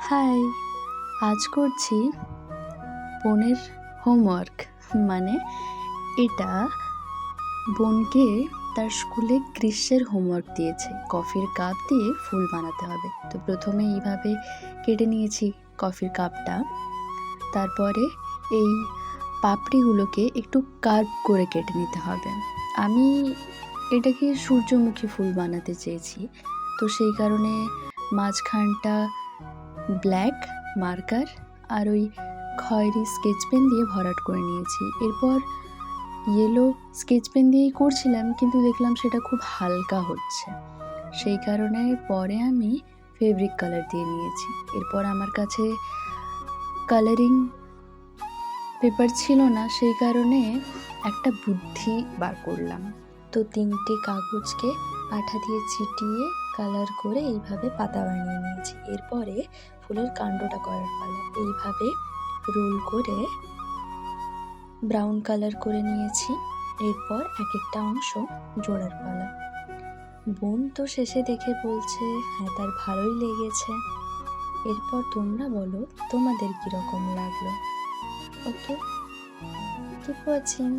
High, আজ করছি বোনের হোমওয়ার্ক। মানে এটা বোনকে তার স্কুলে গ্রীষ্মের হোমওয়ার্ক দিয়েছে, কফির কাপ দিয়ে ফুল বানাতে হবে। তো প্রথমে এইভাবে কেটে নিয়েছি কফির কাপটা, তারপরে এই পাপড়িগুলোকে একটু কার্ভ করে কেটে নিতে হবে। আমি এটাকে সূর্যমুখী ফুল বানাতে চেয়েছি, তো সেই কারণে মাঝখানটা ব্ল্যাক মার্কার আর ওই খয়েরি স্কেচ পেন দিয়ে ভরাট করে নিয়েছি। এরপর ইয়েলো স্কেচ পেন দিয়েই করছিলাম, কিন্তু দেখলাম সেটা খুব হালকা হচ্ছে, সেই কারণে পরে আমি ফেব্রিক কালার দিয়ে নিয়েছি। এরপর আমার কাছে কালারিং পেপার ছিল না, সেই কারণে একটা বুদ্ধি বার করলাম। তো 3টে কাগজকে আঠা দিয়ে চিটিয়ে কালার করে এইভাবে পাতা বানিয়ে নিয়েছি। এরপরে ফুলের কাণ্ডটা করার পালা। এইভাবে রোল করে ব্রাউন কালার করে নিয়েছি। এরপর এক একটা অংশ জোড়ার পালা। বোন তো শেষে দেখে বলছে হ্যাঁ, তার ভালোই লেগেছে। এরপর তোমরা বলো তোমাদের কীরকম লাগলো। ওকে, কিপ ওয়াচিং।